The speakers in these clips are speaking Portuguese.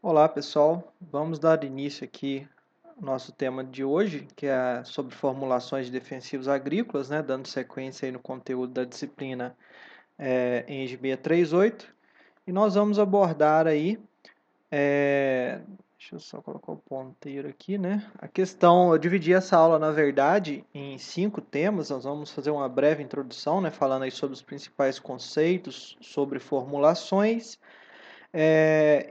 Olá, pessoal. Vamos dar início aqui ao nosso tema de hoje, que é sobre formulações de defensivos agrícolas, né? Dando sequência aí no conteúdo da disciplina ENGB 38. E nós vamos abordar aí, deixa eu só colocar o ponteiro aqui, né? A questão, eu dividi essa aula, na verdade, em 5 temas. Nós vamos fazer uma breve introdução, né? Falando aí sobre os principais conceitos, sobre formulações.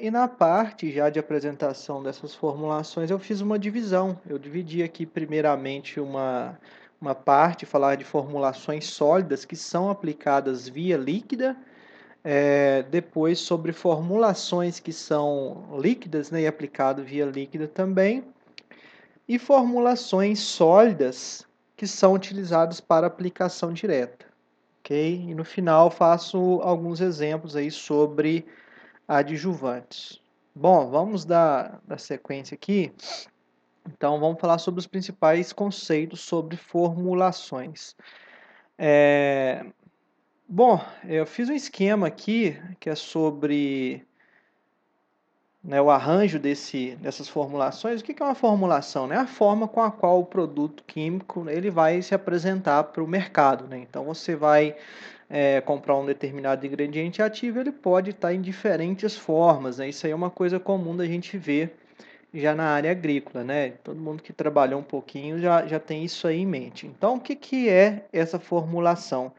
E na parte já de apresentação dessas formulações, eu fiz uma divisão. Eu dividi aqui, primeiramente, uma parte, falar de formulações sólidas que são aplicadas via líquida, depois sobre formulações que são líquidas, né, e aplicado via líquida também, e formulações sólidas que são utilizadas para aplicação direta, ok? E no final faço alguns exemplos aí sobre adjuvantes. Bom, vamos dar sequência aqui. Então, vamos falar sobre os principais conceitos sobre formulações. Bom, eu fiz um esquema aqui que é sobre, né, o arranjo dessas formulações. O que é uma formulação? É a forma com a qual o produto químico ele vai se apresentar para o mercado, né? Então, você vai comprar um determinado ingrediente ativo, ele pode estar em diferentes formas, né? Isso aí é uma coisa comum da gente ver já na área agrícola, né? Todo mundo que trabalhou um pouquinho já tem isso aí em mente. Então, o que é essa formulação?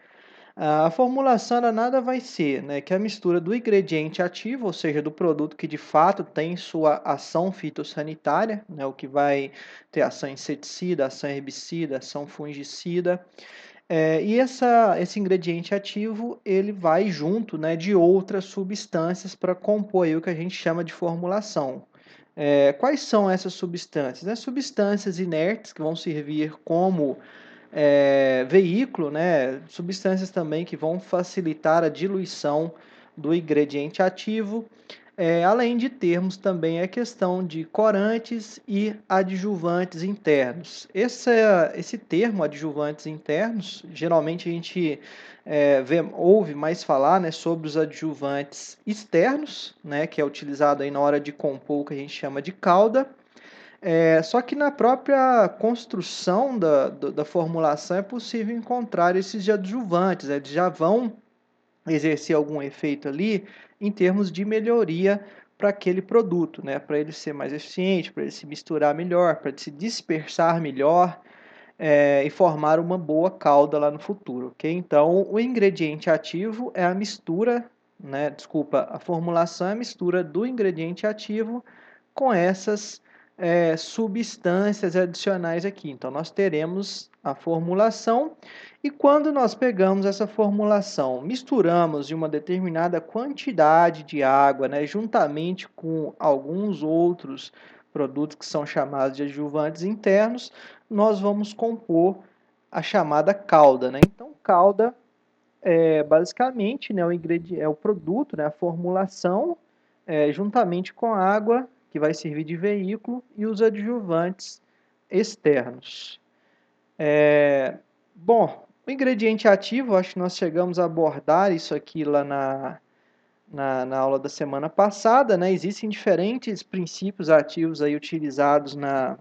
A formulação ela nada vai ser, né, que a mistura do ingrediente ativo, ou seja, do produto que de fato tem sua ação fitossanitária, né, o que vai ter ação inseticida, ação herbicida, ação fungicida, esse ingrediente ativo ele vai junto, né, de outras substâncias para compor aí o que a gente chama de formulação. Quais são essas substâncias? As substâncias inertes que vão servir como veículo, né? Substâncias também que vão facilitar a diluição do ingrediente ativo, além de termos também a questão de corantes e adjuvantes internos. Esse termo, adjuvantes internos, geralmente a gente ouve mais falar, né, sobre os adjuvantes externos, né, que é utilizado aí na hora de compor o que a gente chama de calda. Só que na própria construção da formulação é possível encontrar esses adjuvantes, né? Eles já vão exercer algum efeito ali em termos de melhoria para aquele produto, né? Para ele ser mais eficiente, para ele se misturar melhor, para ele se dispersar melhor, e formar uma boa calda lá no futuro, ok? Então, o ingrediente ativo é a mistura, né? Desculpa, a formulação é a mistura do ingrediente ativo com essas substâncias adicionais aqui. Então, nós teremos a formulação e quando nós pegamos essa formulação, misturamos de uma determinada quantidade de água, né, juntamente com alguns outros produtos que são chamados de adjuvantes internos, nós vamos compor a chamada calda, né? Então, calda é basicamente, né, o produto, né, a formulação, juntamente com a água, que vai servir de veículo, e os adjuvantes externos. Bom, o ingrediente ativo, acho que nós chegamos a abordar isso aqui lá na aula da semana passada, né? Existem diferentes princípios ativos aí utilizados na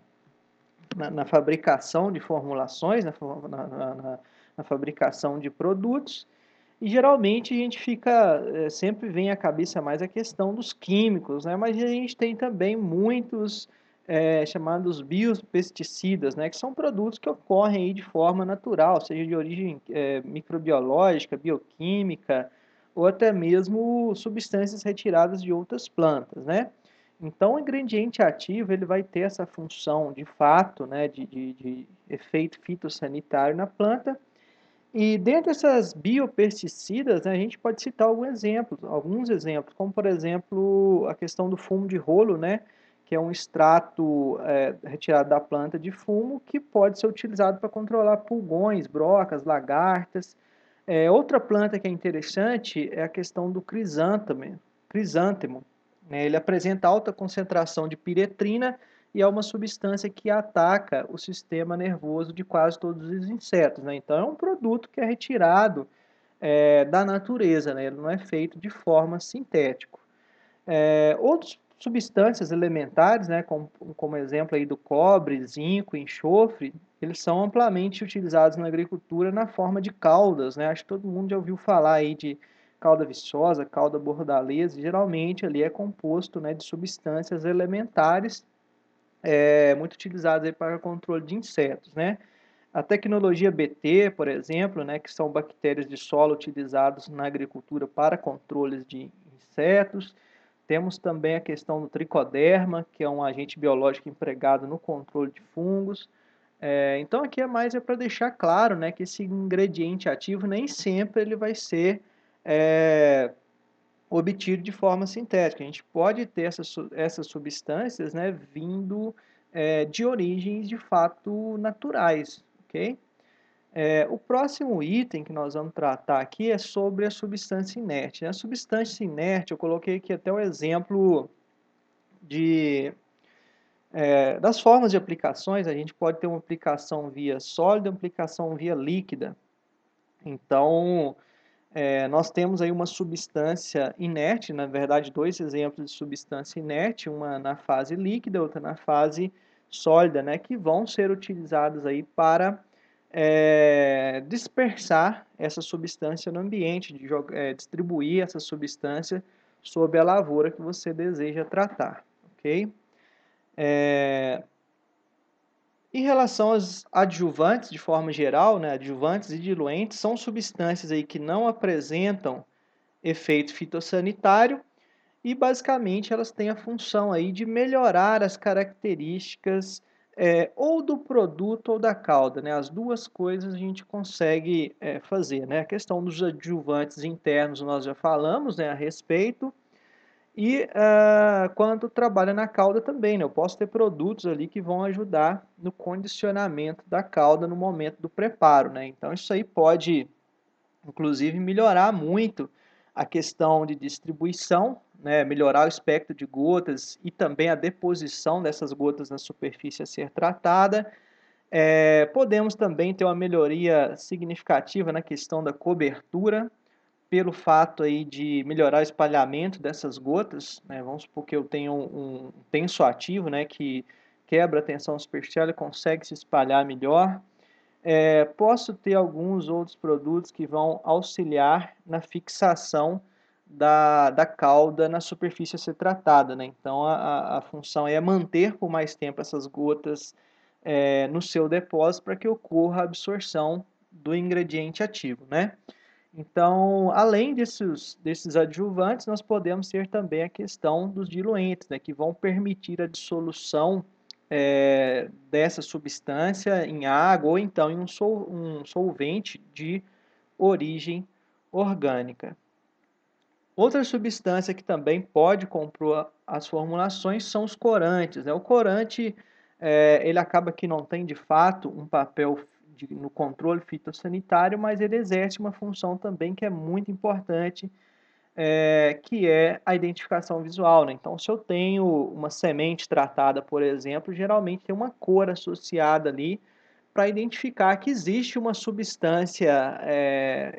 fabricação de formulações, na fabricação de produtos, e geralmente a gente sempre vem à cabeça mais a questão dos químicos, né? Mas a gente tem também muitos chamados biopesticidas, né? Que são produtos que ocorrem aí de forma natural, seja de origem microbiológica, bioquímica, ou até mesmo substâncias retiradas de outras plantas, né? Então, o ingrediente ativo ele vai ter essa função de fato, né, de efeito fitossanitário na planta. E dentre essas biopesticidas, né, a gente pode citar alguns exemplos, como por exemplo a questão do fumo de rolo, né, que é um extrato retirado da planta de fumo que pode ser utilizado para controlar pulgões, brocas, lagartas. Outra planta que é interessante é a questão do crisântemo, né, ele apresenta alta concentração de piretrina e é uma substância que ataca o sistema nervoso de quase todos os insetos, né? Então é um produto que é retirado da natureza, né? Ele não é feito de forma sintética. Outros Substâncias elementares, né, como exemplo aí do cobre, zinco, enxofre, eles são amplamente utilizados na agricultura na forma de caudas, né? Acho que todo mundo já ouviu falar aí de cauda viçosa, cauda bordaleza, geralmente ali é composto, né, de substâncias elementares, muito utilizadas aí para controle de insetos, né? A tecnologia BT, por exemplo, né, que são bactérias de solo utilizados na agricultura para controles de insetos. Temos também a questão do tricoderma, que é um agente biológico empregado no controle de fungos. Então aqui é mais para deixar claro, né, que esse ingrediente ativo nem sempre ele vai ser obtido de forma sintética. A gente pode ter essas substâncias, né, vindo de origens de fato naturais, ok? O próximo item que nós vamos tratar aqui é sobre a substância inerte, né? A substância inerte, eu coloquei aqui até o exemplo das formas de aplicações. A gente pode ter uma aplicação via sólida, uma aplicação via líquida. Então, nós temos aí uma substância inerte, na verdade, dois exemplos de substância inerte, uma na fase líquida, outra na fase sólida, né, que vão ser utilizados aí para dispersar essa substância no ambiente, distribuir essa substância sobre a lavoura que você deseja tratar, ok? Em relação aos adjuvantes, de forma geral, né, adjuvantes e diluentes são substâncias aí que não apresentam efeito fitossanitário e basicamente elas têm a função aí de melhorar as características ou do produto ou da cauda, né? As duas coisas a gente consegue fazer, né? A questão dos adjuvantes internos nós já falamos, né, a respeito. E quando trabalha na cauda também, né? Eu posso ter produtos ali que vão ajudar no condicionamento da cauda no momento do preparo, né? Então isso aí pode, inclusive, melhorar muito a questão de distribuição, né? Melhorar o espectro de gotas e também a deposição dessas gotas na superfície a ser tratada. Podemos também ter uma melhoria significativa na questão da cobertura, pelo fato aí de melhorar o espalhamento dessas gotas, né? Vamos supor que eu tenho um tenso ativo, né, que quebra a tensão superficial e consegue se espalhar melhor. Posso ter alguns outros produtos que vão auxiliar na fixação da cauda na superfície a ser tratada, né? Então a função é manter por mais tempo essas gotas no seu depósito para que ocorra a absorção do ingrediente ativo, né? Então, além desses adjuvantes, nós podemos ter também a questão dos diluentes, né, que vão permitir a dissolução dessa substância em água ou então em um solvente de origem orgânica. Outra substância que também pode compor as formulações são os corantes, né? O corante, ele acaba que não tem de fato um papel no controle fitossanitário, mas ele exerce uma função também que é muito importante, que é a identificação visual, né? Então, se eu tenho uma semente tratada, por exemplo, geralmente tem uma cor associada ali para identificar que existe uma substância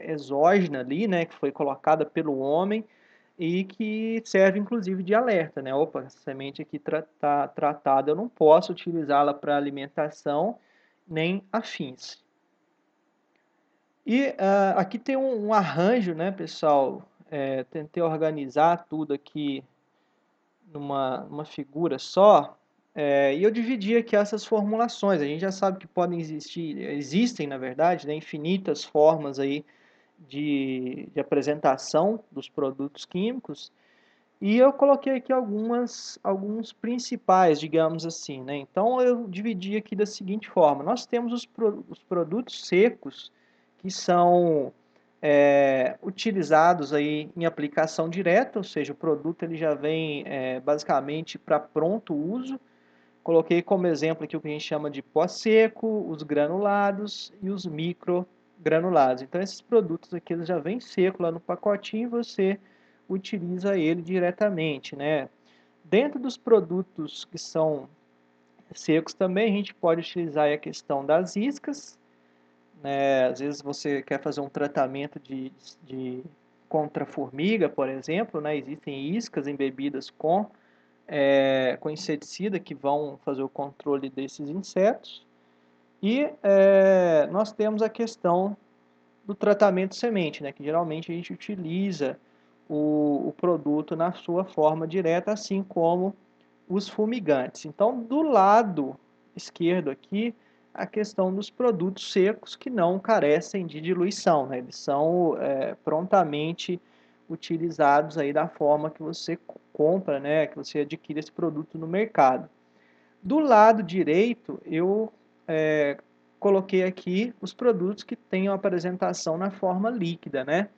exógena ali, né, que foi colocada pelo homem e que serve inclusive de alerta, né? Opa, essa semente aqui está tratada, eu não posso utilizá-la para alimentação nem afins. E aqui tem um arranjo, né, pessoal? Tentei organizar tudo aqui numa figura só, e eu dividi aqui essas formulações. A gente já sabe que existem, na verdade, né, infinitas formas aí de apresentação dos produtos químicos, e eu coloquei aqui alguns principais, digamos assim, né? Então eu dividi aqui da seguinte forma: nós temos os produtos secos, que são utilizados aí em aplicação direta, ou seja, o produto ele já vem basicamente para pronto uso. Coloquei como exemplo aqui o que a gente chama de pó seco, os granulados e os microgranulados. Então esses produtos aqui eles já vêm seco lá no pacotinho e você utiliza ele diretamente, né? Dentro dos produtos que são secos também a gente pode utilizar a questão das iscas, né? Às vezes você quer fazer um tratamento de contra formiga, por exemplo, né? Existem iscas embebidas com com inseticida que vão fazer o controle desses insetos. E nós temos a questão do tratamento de semente, né, que geralmente a gente utiliza o produto na sua forma direta, assim como os fumigantes. Então, do lado esquerdo aqui, a questão dos produtos secos que não carecem de diluição, né? Eles são prontamente utilizados aí da forma que você compra, né? Que você adquire esse produto no mercado. Do lado direito, eu coloquei aqui os produtos que têm a apresentação na forma líquida, né?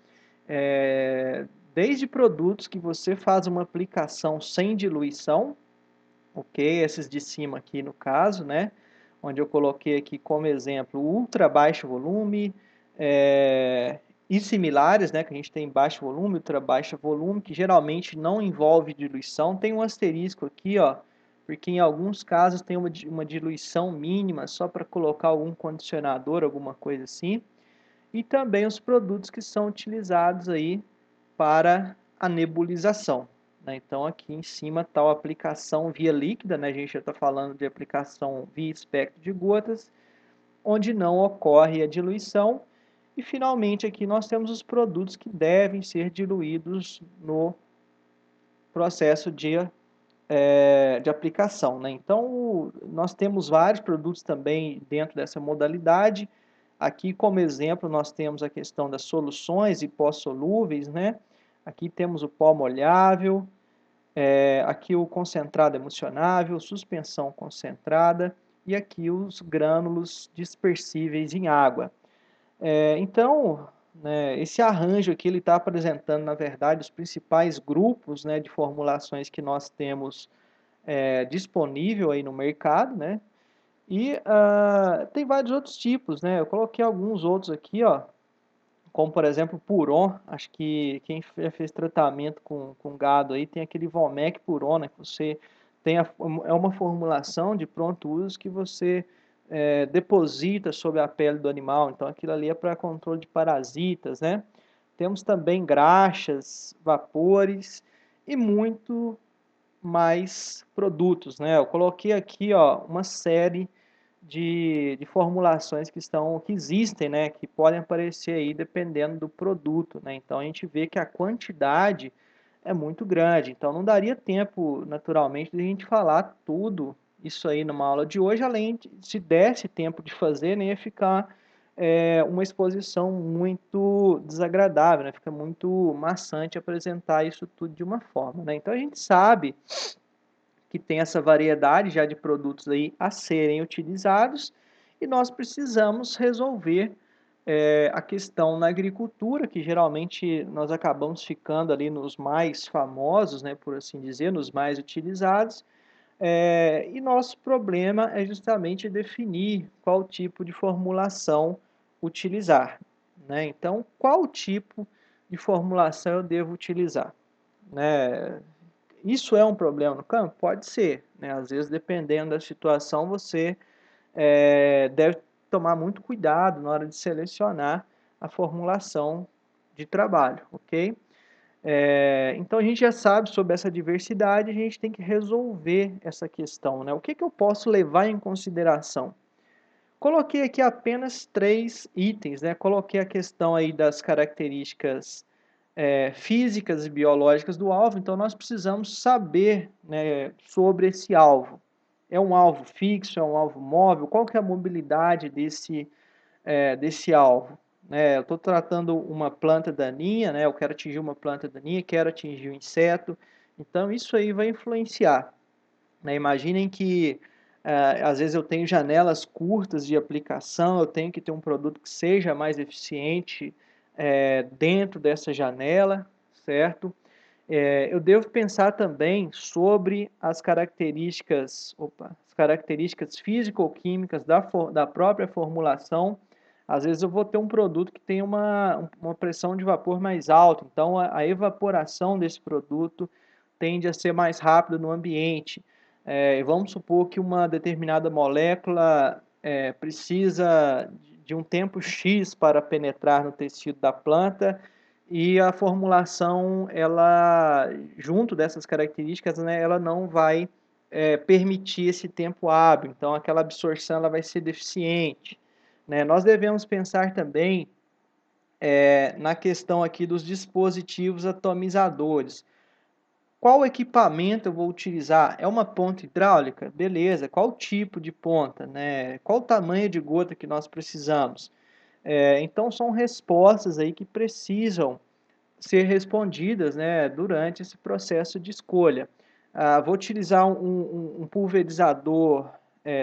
Desde produtos que você faz uma aplicação sem diluição, ok? Esses de cima aqui no caso, né? Onde eu coloquei aqui como exemplo ultra baixo volume e similares, né? Que a gente tem baixo volume, ultra baixo volume, que geralmente não envolve diluição. Tem um asterisco aqui, ó, porque em alguns casos tem uma diluição mínima só para colocar algum condicionador, alguma coisa assim. E também os produtos que são utilizados aí para a nebulização, né? Então aqui em cima está a aplicação via líquida, né? A gente já está falando de aplicação via espectro de gotas, onde não ocorre a diluição. E finalmente aqui nós temos os produtos que devem ser diluídos no processo de aplicação, né? Então nós temos vários produtos também dentro dessa modalidade. Aqui como exemplo nós temos a questão das soluções e pó solúveis, né? Aqui temos o pó molhável, aqui o concentrado emulsionável, suspensão concentrada e aqui os grânulos dispersíveis em água. Então, né, esse arranjo aqui ele está apresentando, na verdade, os principais grupos, né, de formulações que nós temos disponível aí no mercado, né? E tem vários outros tipos, né? Eu coloquei alguns outros aqui, ó, como por exemplo Puron. Acho que quem já fez tratamento com gado aí tem aquele Volmec Puron, né? Que você tem é uma formulação de pronto uso que você deposita sobre a pele do animal. Então aquilo ali é para controle de parasitas, né? Temos também graxas, vapores e muito mais produtos, né? Eu coloquei aqui, ó, uma série de formulações que existem, né? Que podem aparecer aí dependendo do produto, né? Então a gente vê que a quantidade é muito grande. Então não daria tempo, naturalmente, de a gente falar tudo isso aí numa aula de hoje. Além de, se desse tempo de fazer, nem ia ficar uma exposição muito desagradável, né? Fica muito maçante apresentar isso tudo de uma forma, né? Então a gente sabe que tem essa variedade já de produtos aí a serem utilizados e nós precisamos resolver a questão na agricultura, que geralmente nós acabamos ficando ali nos mais famosos, né, por assim dizer, nos mais utilizados, e nosso problema é justamente definir qual tipo de formulação utilizar, né? Então, qual tipo de formulação eu devo utilizar, né? Isso é um problema no campo? Pode ser, né? Às vezes, dependendo da situação, você deve tomar muito cuidado na hora de selecionar a formulação de trabalho, ok? Então, a gente já sabe sobre essa diversidade, a gente tem que resolver essa questão, né? O que eu posso levar em consideração? Coloquei aqui apenas 3 itens, né? Coloquei a questão aí das características físicas e biológicas do alvo, então nós precisamos saber, né, sobre esse alvo. É um alvo fixo, é um alvo móvel? Qual que é a mobilidade desse alvo? Eu estou tratando uma planta daninha, né, eu quero atingir uma planta daninha, quero atingir um inseto, então isso aí vai influenciar, né? Imaginem que às vezes eu tenho janelas curtas de aplicação, eu tenho que ter um produto que seja mais eficiente dentro dessa janela, certo? Eu devo pensar também sobre as características físico-químicas da própria formulação. Às vezes eu vou ter um produto que tem uma pressão de vapor mais alta, então a evaporação desse produto tende a ser mais rápida no ambiente. Vamos supor que uma determinada molécula precisa de um tempo X para penetrar no tecido da planta, e a formulação, ela, junto dessas características, né, ela não vai permitir esse tempo hábil, então aquela absorção ela vai ser deficiente, né? Nós devemos pensar também na questão aqui dos dispositivos atomizadores. Qual equipamento eu vou utilizar? É uma ponta hidráulica? Beleza. Qual tipo de ponta, né? Qual o tamanho de gota que nós precisamos? Então, são respostas aí que precisam ser respondidas, né, durante esse processo de escolha. Vou utilizar um pulverizador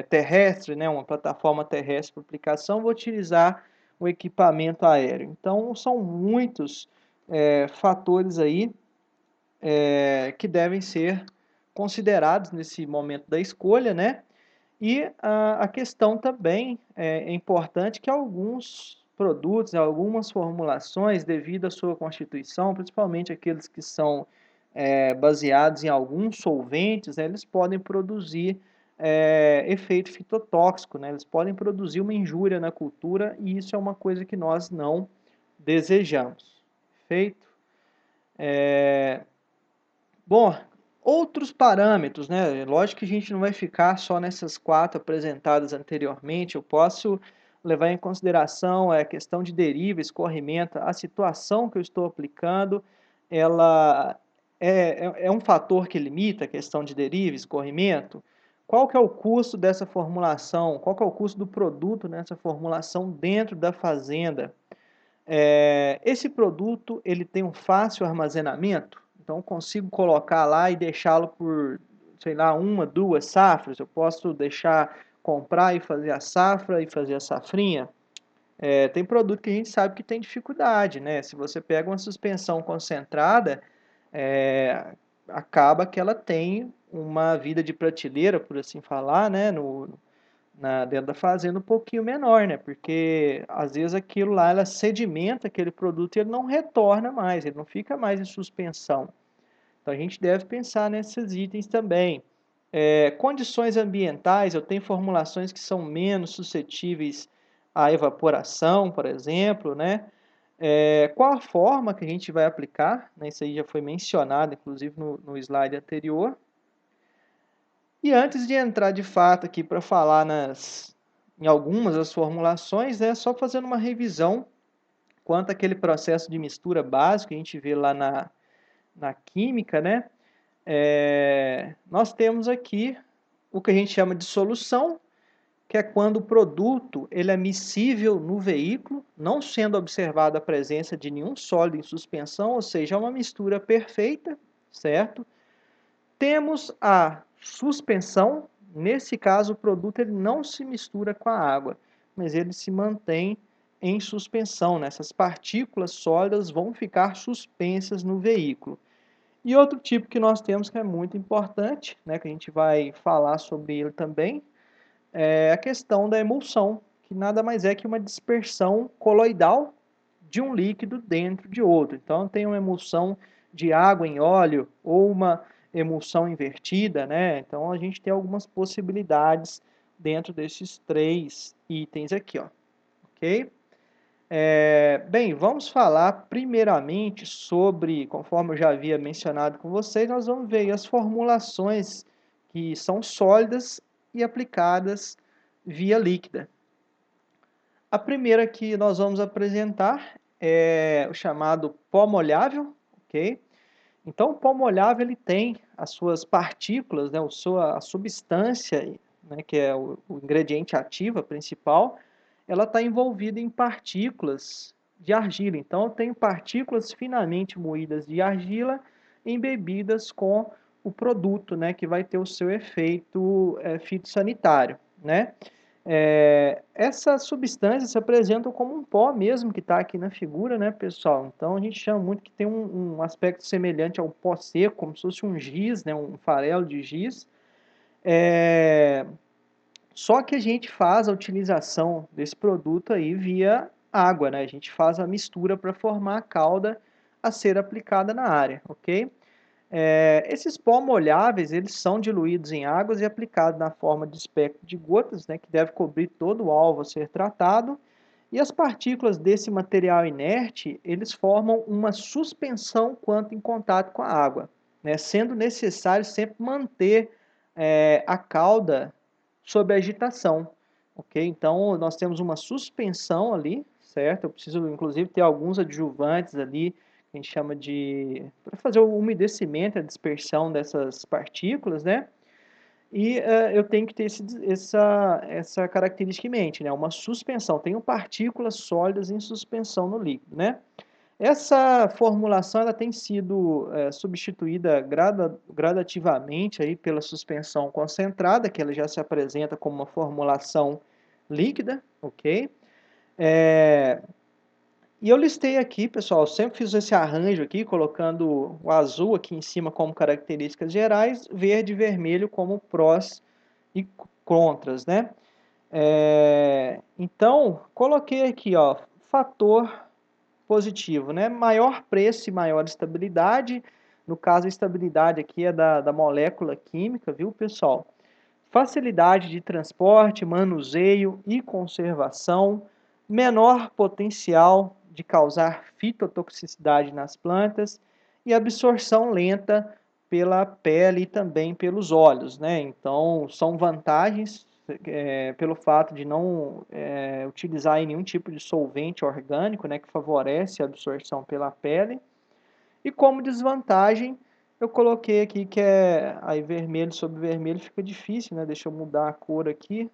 terrestre, né, uma plataforma terrestre para aplicação, vou utilizar um equipamento aéreo. Então, são muitos fatores aí que devem ser considerados nesse momento da escolha, né? E a questão também é importante que alguns produtos, algumas formulações, devido à sua constituição, principalmente aqueles que são baseados em alguns solventes, né, eles podem produzir efeito fitotóxico, né? Eles podem produzir uma injúria na cultura e isso é uma coisa que nós não desejamos. Feito? Bom, outros parâmetros, né? Lógico que a gente não vai ficar só nessas 4 apresentadas anteriormente. Eu posso levar em consideração a questão de deriva, escorrimento, a situação que eu estou aplicando, ela é um fator que limita a questão de deriva, escorrimento? Qual que é o custo dessa formulação? Qual que é o custo do produto nessa formulação dentro da fazenda? Esse produto ele tem um fácil armazenamento, então eu consigo colocar lá e deixá-lo por, sei lá, 1, 2 safras. Eu posso deixar comprar e fazer a safra e fazer a safrinha. Tem produto que a gente sabe que tem dificuldade, né? Se você pega uma suspensão concentrada, acaba que ela tem uma vida de prateleira, por assim falar, né? Dentro da fazenda um pouquinho menor, né? Porque às vezes aquilo lá ela sedimenta aquele produto e ele não retorna mais, ele não fica mais em suspensão. Então a gente deve pensar nesses itens também. Condições ambientais, eu tenho formulações que são menos suscetíveis à evaporação, por exemplo, né? Qual a forma que a gente vai aplicar, né? Isso aí já foi mencionado, inclusive no slide anterior. E antes de entrar de fato aqui para falar em algumas das formulações, né, só fazendo uma revisão quanto àquele processo de mistura básico que a gente vê lá na química, né? Nós temos aqui o que a gente chama de solução, que é quando o produto ele é miscível no veículo, não sendo observada a presença de nenhum sólido em suspensão, ou seja, é uma mistura perfeita, certo? Temos a suspensão, nesse caso o produto ele não se mistura com a água, mas ele se mantém em suspensão, né? Essas partículas sólidas vão ficar suspensas no veículo. E outro tipo que nós temos que é muito importante, né, que a gente vai falar sobre ele também, é a questão da emulsão, que nada mais é que uma dispersão coloidal de um líquido dentro de outro. Então, tem uma emulsão de água em óleo ou uma emulsão invertida, né? Então, a gente tem algumas possibilidades dentro desses 3 itens aqui, ó. Ok? Bem, vamos falar primeiramente sobre, conforme eu já havia mencionado com vocês, nós vamos ver as formulações que são sólidas e aplicadas via líquida. A primeira que nós vamos apresentar é o chamado pó molhável, ok? Então, o pó molhável ele tem as suas partículas, né, a substância, né, que é o ingrediente ativo principal, ela está envolvida em partículas de argila. Então, eu tenho partículas finamente moídas de argila embebidas com o produto, né, que vai ter o seu efeito fitossanitário, né? Essas substâncias se apresentam como um pó mesmo que está aqui na figura, né, pessoal? Então a gente chama muito que tem um aspecto semelhante ao pó seco, como se fosse um giz, né, um farelo de giz. Só que a gente faz a utilização desse produto aí via água, né? A gente faz a mistura para formar a calda a ser aplicada na área, ok? Esses pó molháveis, eles são diluídos em águas e aplicados na forma de espectro de gotas, né, que deve cobrir todo o alvo a ser tratado. E as partículas desse material inerte, eles formam uma suspensão quando em contato com a água, né? Sendo necessário sempre manter a cauda sob agitação, ok? Então, nós temos uma suspensão ali, certo? Eu preciso, inclusive, ter alguns adjuvantes ali, que a gente chama de... para fazer o umedecimento, a dispersão dessas partículas, né? E eu tenho que ter essa característica em mente, né? Uma suspensão. Tenho partículas sólidas em suspensão no líquido, né? Essa formulação ela tem sido substituída gradativamente aí pela suspensão concentrada, que ela já se apresenta como uma formulação líquida, ok? E eu listei aqui, pessoal, sempre fiz esse arranjo aqui, colocando o azul aqui em cima como características gerais, verde e vermelho como prós e contras, né? Então, coloquei aqui, ó, fator positivo, né? Maior preço e maior estabilidade. No caso, a estabilidade aqui é da molécula química, viu, pessoal? Facilidade de transporte, manuseio e conservação. Menor potencial de causar fitotoxicidade nas plantas e absorção lenta pela pele e também pelos olhos, né? Então, são vantagens pelo fato de não utilizar nenhum tipo de solvente orgânico, né, que favorece a absorção pela pele. E como desvantagem, eu coloquei aqui que aí vermelho sobre vermelho fica difícil, né? Deixa eu mudar a cor aqui.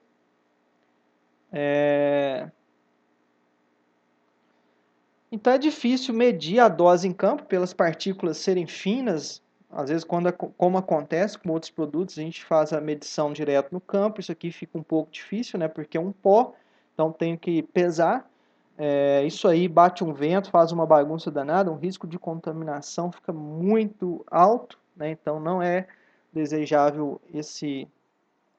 Então é difícil medir a dose em campo pelas partículas serem finas. Às vezes, como acontece com outros produtos, a gente faz a medição direto no campo. Isso aqui fica um pouco difícil, né? Porque é um pó, então tenho que pesar. Isso aí bate um vento, faz uma bagunça danada, um risco de contaminação fica muito alto, né? Então não é desejável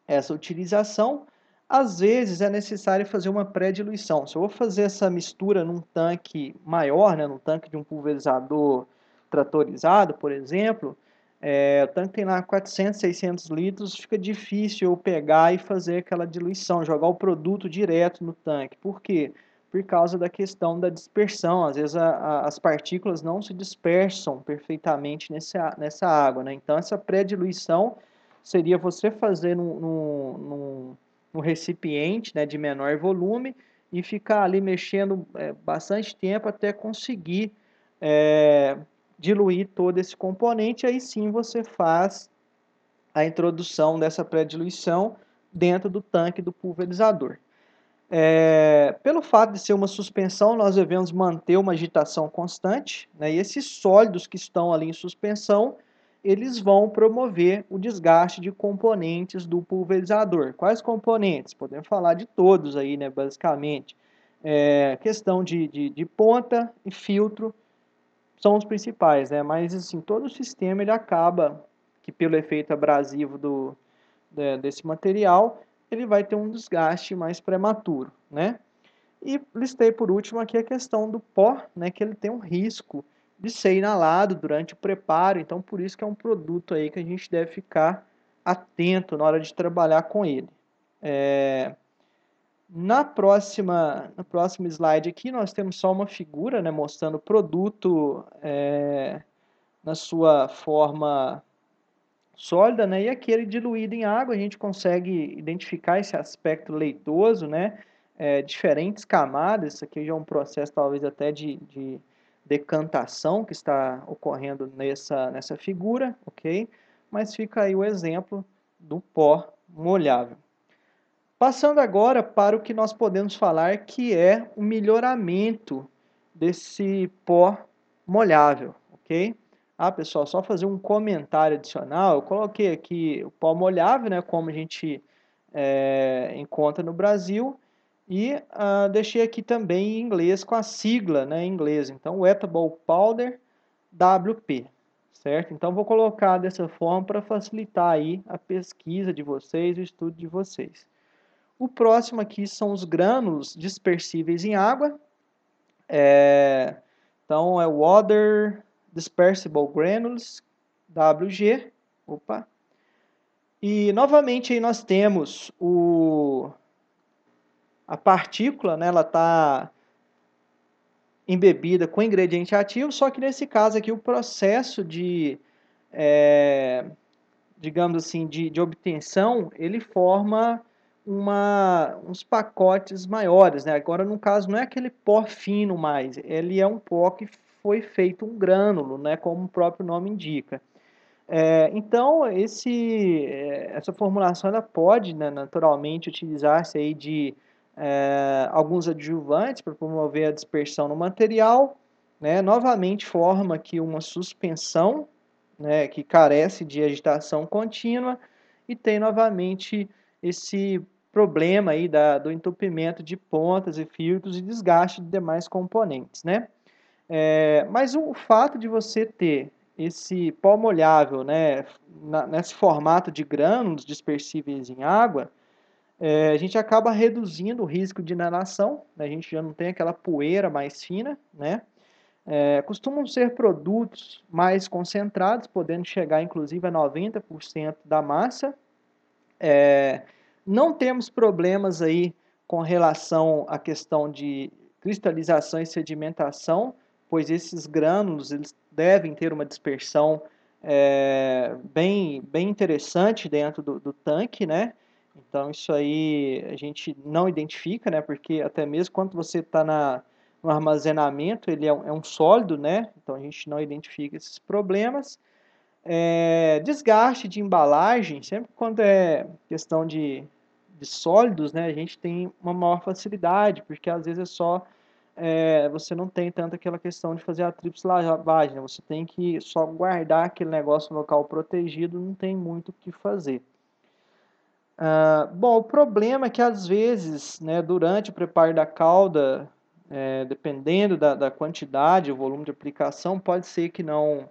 essa utilização. Às vezes é necessário fazer uma pré-diluição. Se eu vou fazer essa mistura num tanque maior, né, num tanque de um pulverizador tratorizado, por exemplo, o tanque tem lá 400, 600 litros, fica difícil eu pegar e fazer aquela diluição, jogar o produto direto no tanque. Por quê? Por causa da questão da dispersão. Às vezes as partículas não se dispersam perfeitamente nessa água, né? Então essa pré-diluição seria você fazer num recipiente, né, de menor volume e ficar ali mexendo bastante tempo até conseguir diluir todo esse componente. Aí sim você faz a introdução dessa pré-diluição dentro do tanque do pulverizador. Pelo fato de ser uma suspensão, nós devemos manter uma agitação constante, né? E esses sólidos que estão ali em suspensão, eles vão promover o desgaste de componentes do pulverizador. Quais componentes? Podemos falar de todos aí, né, basicamente. Questão de ponta e filtro são os principais, né? Mas assim, todo o sistema ele acaba, que pelo efeito abrasivo desse material, ele vai ter um desgaste mais prematuro, né? E listei por último aqui a questão do pó, né, que ele tem um risco de ser inalado durante o preparo, então por isso que é um produto aí que a gente deve ficar atento na hora de trabalhar com ele. No próximo slide aqui nós temos só uma figura, né, mostrando o produto na sua forma sólida, né? E aquele diluído em água, a gente consegue identificar esse aspecto leitoso, né? Diferentes camadas, isso aqui já é um processo talvez até de decantação que está ocorrendo nessa figura, ok? Mas fica aí o exemplo do pó molhável. Passando agora para o que nós podemos falar que é o melhoramento desse pó molhável, ok? Pessoal, só fazer um comentário adicional. Eu coloquei aqui o pó molhável, né, como a gente encontra no Brasil, e deixei aqui também em inglês com a sigla, né, em inglês. Então, Wettable Powder WP, certo? Então, vou colocar dessa forma para facilitar aí a pesquisa de vocês, o estudo de vocês. O próximo aqui são os grânulos dispersíveis em água. Então, é Water Dispersible Granules, WG. Opa. E, novamente, aí nós temos a partícula, né, ela está embebida com ingrediente ativo, só que nesse caso aqui o processo de, digamos assim, de obtenção, ele forma uns pacotes maiores, né? Agora, no caso, não é aquele pó fino mais, ele é um pó que foi feito um grânulo, né? Como o próprio nome indica. Então, essa formulação ela pode, né, naturalmente utilizar-se aí de alguns adjuvantes para promover a dispersão no material, né? Novamente forma aqui uma suspensão, né, que carece de agitação contínua e tem novamente esse problema aí do entupimento de pontas e filtros e desgaste de demais componentes, né? Mas o fato de você ter esse pó molhável, né, nesse formato de grânulos dispersíveis em água, a gente acaba reduzindo o risco de inalação, né, a gente já não tem aquela poeira mais fina, né? Costumam ser produtos mais concentrados, podendo chegar inclusive a 90% da massa. Não temos problemas aí com relação à questão de cristalização e sedimentação, pois esses grânulos eles devem ter uma dispersão bem interessante dentro do tanque, né? Então isso aí a gente não identifica, né? Porque até mesmo quando você está no armazenamento, ele é um sólido, né? Então a gente não identifica esses problemas. Desgaste de embalagem, sempre quando é questão de sólidos, né, a gente tem uma maior facilidade, porque às vezes é só você não tem tanto aquela questão de fazer a tríplice lavagem, né? Você tem que só guardar aquele negócio no local protegido, não tem muito o que fazer. Bom, o problema é que às vezes, né, durante o preparo da calda, dependendo da quantidade, o volume de aplicação, pode ser que não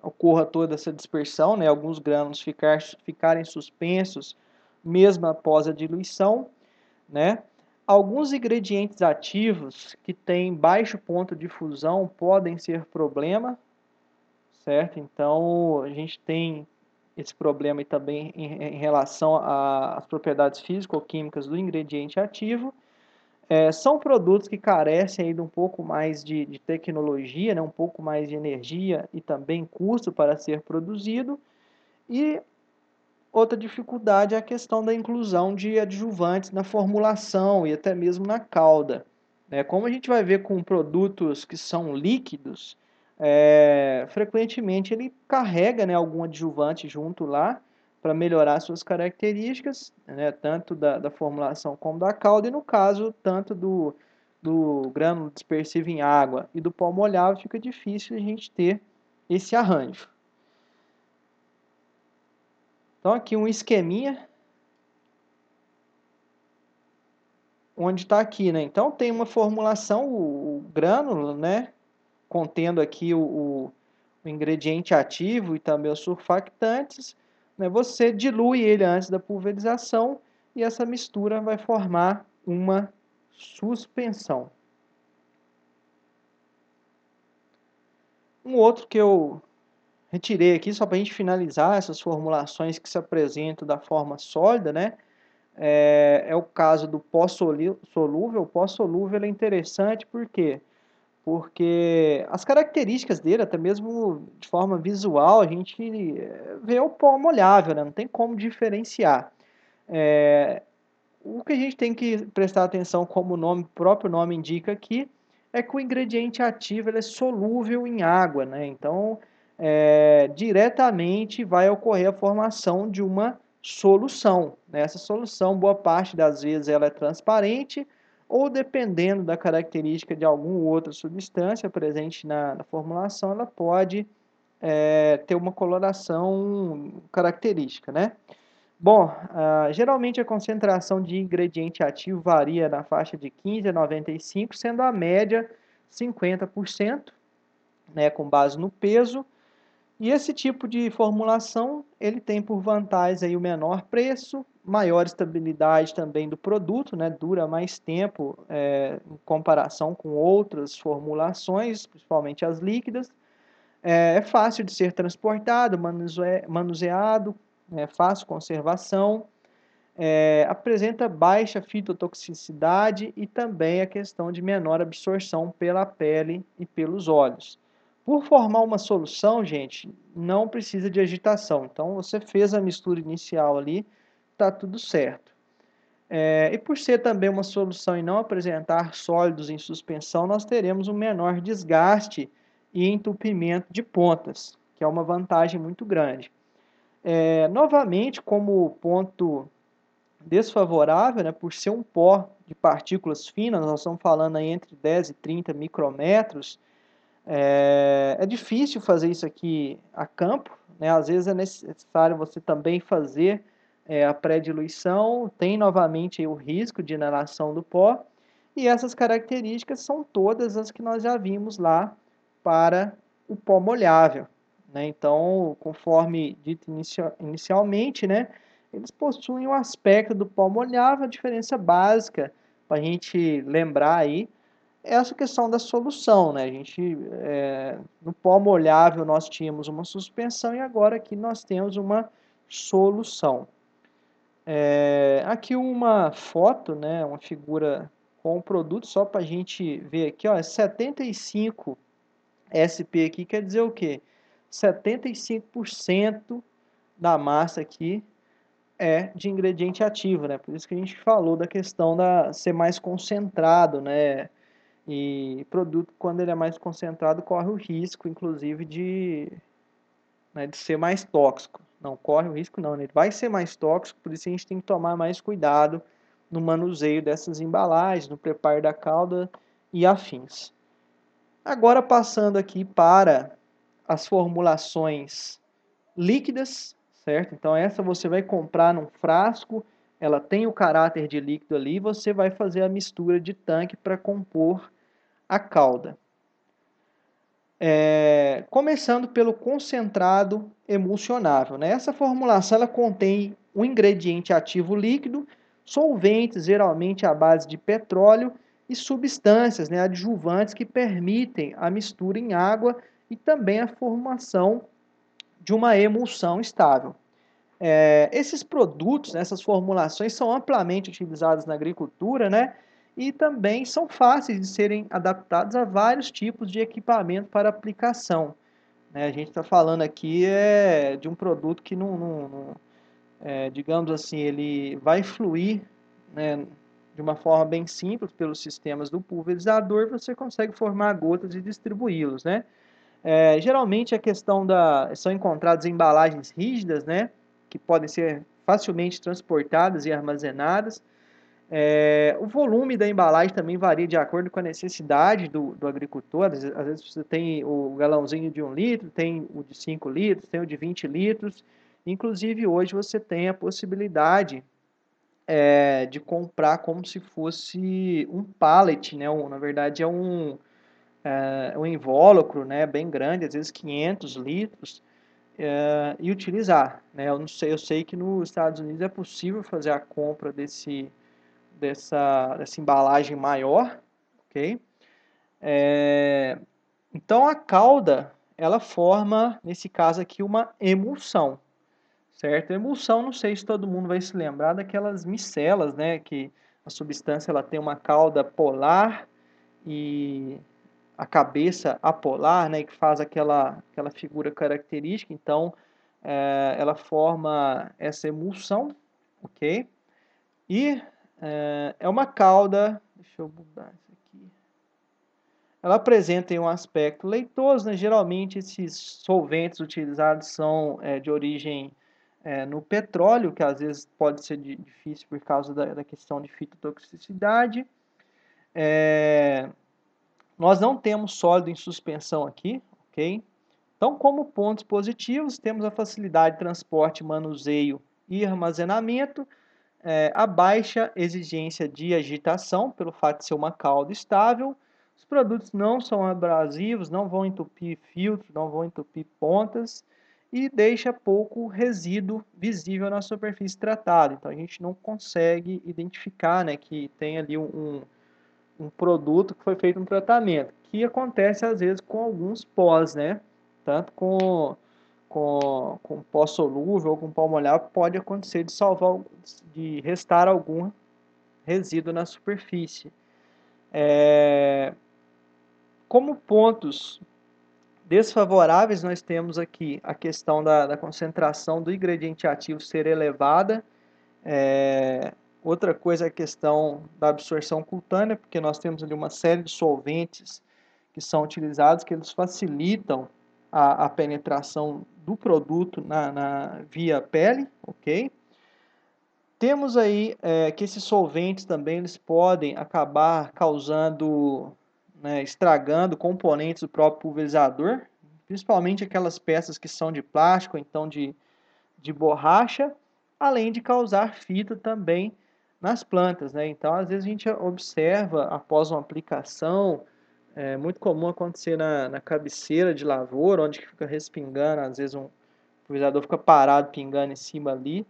ocorra toda essa dispersão, né, alguns grânulos ficarem suspensos mesmo após a diluição, né? Alguns ingredientes ativos que têm baixo ponto de fusão podem ser problema, certo? Então, a gente tem esse problema aí também em relação às propriedades físico-químicas do ingrediente ativo. São produtos que carecem aí de um pouco mais de tecnologia, né? Um pouco mais de energia e também custo para ser produzido. E outra dificuldade é a questão da inclusão de adjuvantes na formulação e até mesmo na calda, né? Como a gente vai ver com produtos que são líquidos, frequentemente ele carrega, né, algum adjuvante junto lá para melhorar suas características, né, tanto da formulação como da calda, e no caso, tanto do grânulo dispersivo em água e do pó molhável, fica difícil a gente ter esse arranjo. Então, aqui um esqueminha, onde está aqui, né? Então, tem uma formulação, o grânulo, né? Contendo aqui o ingrediente ativo e também os surfactantes, né? Você dilui ele antes da pulverização e essa mistura vai formar uma suspensão. Um outro que eu retirei aqui, só para a gente finalizar essas formulações que se apresentam da forma sólida, né? É o caso do pó solúvel. O pó solúvel é interessante por quê? Porque as características dele, até mesmo de forma visual, a gente vê o pó molhável, né? Não tem como diferenciar. O que a gente tem que prestar atenção, como o próprio nome indica aqui, é que o ingrediente ativo ele é solúvel em água, né? Então, diretamente vai ocorrer a formação de uma solução, né? Essa solução, boa parte das vezes, ela é transparente, ou dependendo da característica de alguma outra substância presente na formulação, ela pode ter uma coloração característica, né? Bom, geralmente a concentração de ingrediente ativo varia na faixa de 15 a 95, sendo a média 50%, né, com base no peso. E esse tipo de formulação, ele tem por vantagem aí o menor preço, maior estabilidade também do produto, né, dura mais tempo em comparação com outras formulações, principalmente as líquidas. É fácil de ser transportado, manuseado, fácil conservação. apresenta baixa fitotoxicidade e também a questão de menor absorção pela pele e pelos olhos. Por formar uma solução, gente, não precisa de agitação. Então, você fez a mistura inicial ali, está tudo certo. E por ser também uma solução e não apresentar sólidos em suspensão, nós teremos um menor desgaste e entupimento de pontas, que é uma vantagem muito grande. Novamente, como ponto desfavorável, né, por ser um pó de partículas finas, nós estamos falando aí entre 10 e 30 micrômetros, é difícil fazer isso aqui a campo, né? Às vezes é necessário você também fazer a pré-diluição, tem novamente aí o risco de inalação do pó, e essas características são todas as que nós já vimos lá para o pó molhável, né? Então, conforme dito inicialmente, né, eles possuem o aspecto do pó molhável, a diferença básica para a gente lembrar aí é essa questão da solução, né? A gente, no pó molhável nós tínhamos uma suspensão e agora aqui nós temos uma solução. Aqui uma foto, né, uma figura com o produto, só para a gente ver aqui, ó, 75 SP aqui quer dizer o quê? 75% da massa aqui é de ingrediente ativo, né? Por isso que a gente falou da questão da ser mais concentrado, né? E produto, quando ele é mais concentrado, corre o risco, inclusive, de ser mais tóxico. Não corre o risco, não, né? Ele vai ser mais tóxico, por isso a gente tem que tomar mais cuidado no manuseio dessas embalagens, no preparo da calda e afins. Agora, passando aqui para as formulações líquidas, certo? Então, essa você vai comprar num frasco, ela tem o caráter de líquido ali, você vai fazer a mistura de tanque para compor a calda. Começando pelo concentrado emulsionável, né? Essa formulação ela contém um ingrediente ativo líquido, solventes, geralmente à base de petróleo, e substâncias, né, adjuvantes que permitem a mistura em água e também a formação de uma emulsão estável. Esses produtos, né, essas formulações são amplamente utilizadas na agricultura, né, e também são fáceis de serem adaptados a vários tipos de equipamento para aplicação, né? A gente está falando aqui de um produto que digamos assim, ele vai fluir, né, de uma forma bem simples pelos sistemas do pulverizador, você consegue formar gotas e distribuí-los, né? Geralmente a questão são encontradas embalagens rígidas, né, que podem ser facilmente transportadas e armazenadas. O volume da embalagem também varia de acordo com a necessidade do agricultor. Às vezes você tem o galãozinho de 1 litro, tem o de 5 litros, tem o de 20 litros. Inclusive hoje você tem a possibilidade de comprar como se fosse um pallet, né? Na verdade é um invólucro, né, bem grande, às vezes 500 litros, e utilizar, né? Eu sei que nos Estados Unidos é possível fazer a compra dessa embalagem maior, ok? Então a calda, ela forma, nesse caso aqui, uma emulsão, certo? A emulsão, não sei se todo mundo vai se lembrar daquelas micelas, né, que a substância ela tem uma cauda polar e a cabeça apolar, né, que faz aquela figura característica. Então, ela forma essa emulsão, ok? E é uma calda, deixa eu mudar isso aqui. Ela apresenta um aspecto leitoso, né? Geralmente esses solventes utilizados são de origem no petróleo, que às vezes pode ser difícil por causa da questão de fitotoxicidade. Nós não temos sólido em suspensão aqui, ok? Então, como pontos positivos, temos a facilidade de transporte, manuseio e armazenamento, a baixa exigência de agitação, pelo fato de ser uma calda estável. Os produtos não são abrasivos, não vão entupir filtros, não vão entupir pontas e deixa pouco resíduo visível na superfície tratada. Então, a gente não consegue identificar, né, que tem ali um produto que foi feito um tratamento, que acontece às vezes com alguns pós, né? Tanto com com pó solúvel ou com pó molhável, pode acontecer de restar algum resíduo na superfície. Como pontos desfavoráveis, nós temos aqui a questão da concentração do ingrediente ativo ser elevada. Outra coisa é a questão da absorção cutânea, porque nós temos ali uma série de solventes que são utilizados, que eles facilitam a penetração do produto via pele, ok? Temos aí que esses solventes também eles podem acabar causando, estragando componentes do próprio pulverizador, principalmente aquelas peças que são de plástico, então de borracha, além de causar fito também nas plantas, né? Então, às vezes a gente observa após uma aplicação, é muito comum acontecer na cabeceira de lavoura, onde fica respingando, às vezes o pulverizador fica parado pingando em cima ali,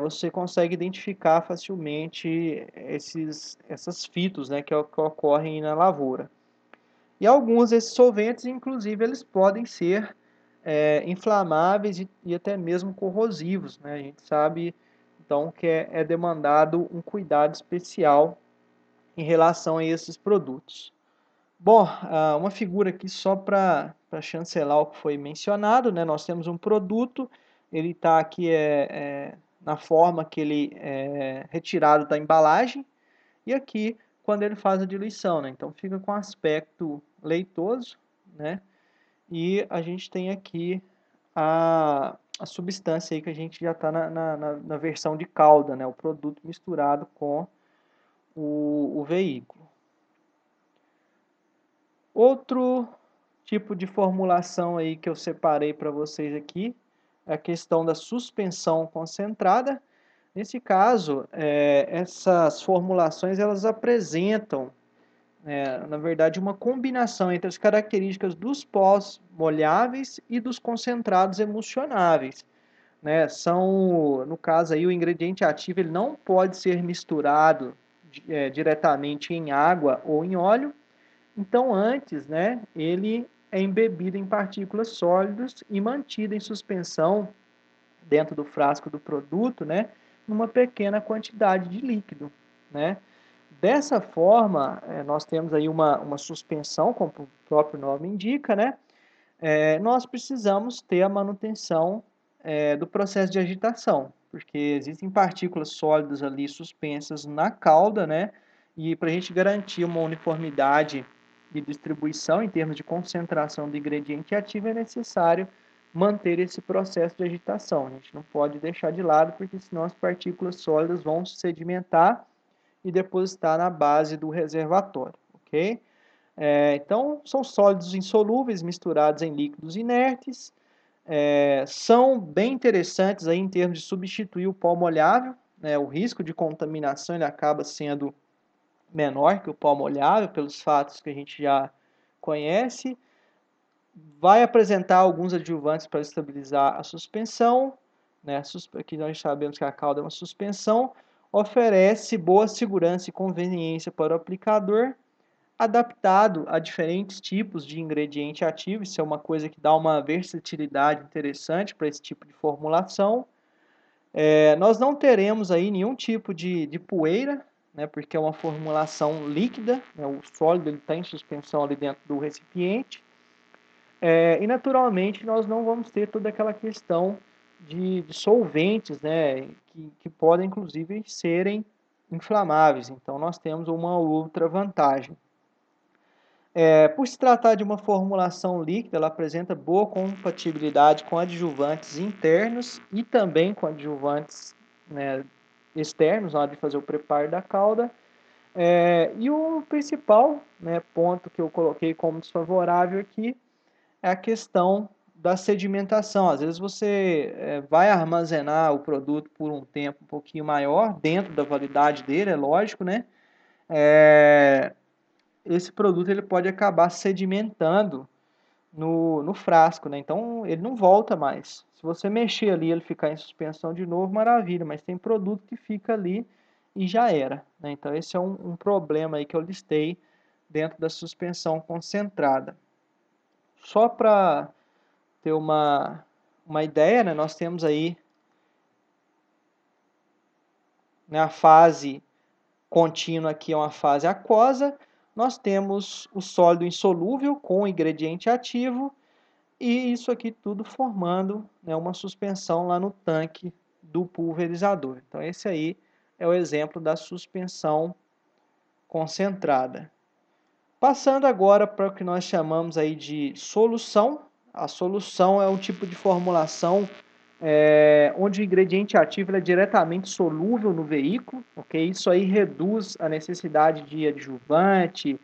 você consegue identificar facilmente essas fitos, né, que ocorrem na lavoura. E alguns desses solventes, inclusive, eles podem ser inflamáveis e até mesmo corrosivos, né? A gente sabe, então, que é demandado um cuidado especial em relação a esses produtos. Bom, uma figura aqui só para chancelar o que foi mencionado, né? Nós temos um produto, ele está aqui na forma que ele é retirado da embalagem, e aqui quando ele faz a diluição, né? Então fica com aspecto leitoso, né? E a gente tem aqui a substância aí que a gente já está na versão de calda, né? O produto misturado com o veículo. Outro tipo de formulação aí que eu separei para vocês aqui é a questão da suspensão concentrada. Nesse caso, essas formulações elas apresentam, na verdade, uma combinação entre as características dos pós molháveis e dos concentrados emulsionáveis. Né? No caso aí, o ingrediente ativo ele não pode ser misturado diretamente em água ou em óleo. Então, antes, né, ele é embebido em partículas sólidas e mantido em suspensão dentro do frasco do produto, né, numa pequena quantidade de líquido, né. Dessa forma, nós temos aí uma suspensão, como o próprio nome indica, né, nós precisamos ter a manutenção do processo de agitação, porque existem partículas sólidas ali suspensas na calda, né, e para a gente garantir uma uniformidade de distribuição em termos de concentração do ingrediente ativo é necessário manter esse processo de agitação. A gente não pode deixar de lado, porque senão as partículas sólidas vão se sedimentar e depositar na base do reservatório, ok? Então, são sólidos insolúveis misturados em líquidos inertes, são bem interessantes aí em termos de substituir o pó molhável, né? O risco de contaminação ele acaba sendo menor que o pó molhável, pelos fatos que a gente já conhece. Vai apresentar alguns adjuvantes para estabilizar a suspensão, né? Aqui nós sabemos que a calda é uma suspensão, oferece boa segurança e conveniência para o aplicador, adaptado a diferentes tipos de ingrediente ativo. Isso é uma coisa que dá uma versatilidade interessante para esse tipo de formulação. Nós não teremos aí nenhum tipo de poeira, né, porque é uma formulação líquida, né, o sólido está em suspensão ali dentro do recipiente. E naturalmente nós não vamos ter toda aquela questão de solventes, né, que podem inclusive serem inflamáveis. Então nós temos uma outra vantagem. Por se tratar de uma formulação líquida, ela apresenta boa compatibilidade com adjuvantes internos e também com adjuvantes, né, externos, na hora de fazer o preparo da calda. E o principal, né, ponto que eu coloquei como desfavorável aqui é a questão da sedimentação. Às vezes você vai armazenar o produto por um tempo um pouquinho maior, dentro da validade dele, é lógico, né? Esse produto ele pode acabar sedimentando no frasco, né? Então ele não volta mais. Se você mexer ali ele ficar em suspensão de novo, maravilha, mas tem produto que fica ali e já era, né? Então esse é um problema aí que eu listei dentro da suspensão concentrada. Só para ter uma uma ideia, né? Nós temos aí, né, a fase contínua aqui é uma fase aquosa, nós temos o sólido insolúvel com o ingrediente ativo e isso aqui tudo formando, né, uma suspensão lá no tanque do pulverizador. Então esse aí é o exemplo da suspensão concentrada. Passando agora para o que nós chamamos aí de solução. A solução é um tipo de formulação onde o ingrediente ativo é diretamente solúvel no veículo, ok? Isso aí reduz a necessidade de adjuvante,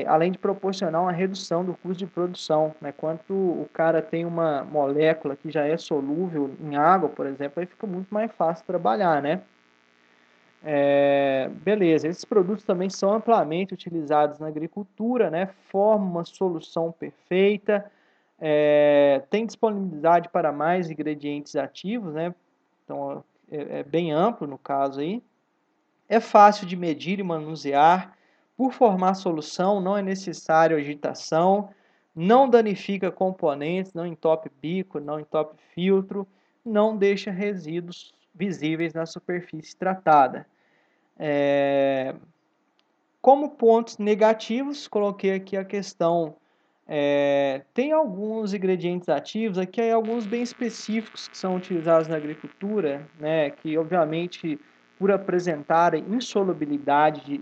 além de proporcionar uma redução do custo de produção, né? Quando o cara tem uma molécula que já é solúvel em água, por exemplo, aí fica muito mais fácil trabalhar, né? Beleza, esses produtos também são amplamente utilizados na agricultura, né? Formam uma solução perfeita, tem disponibilidade para mais ingredientes ativos, né? Então é bem amplo no caso aí. É fácil de medir e manusear. Por formar solução, não é necessário agitação, não danifica componentes, não entope bico, não entope filtro, não deixa resíduos visíveis na superfície tratada. Como pontos negativos, coloquei aqui a questão, tem alguns ingredientes ativos, aqui hay alguns bem específicos que são utilizados na agricultura, né, que obviamente por apresentarem insolubilidade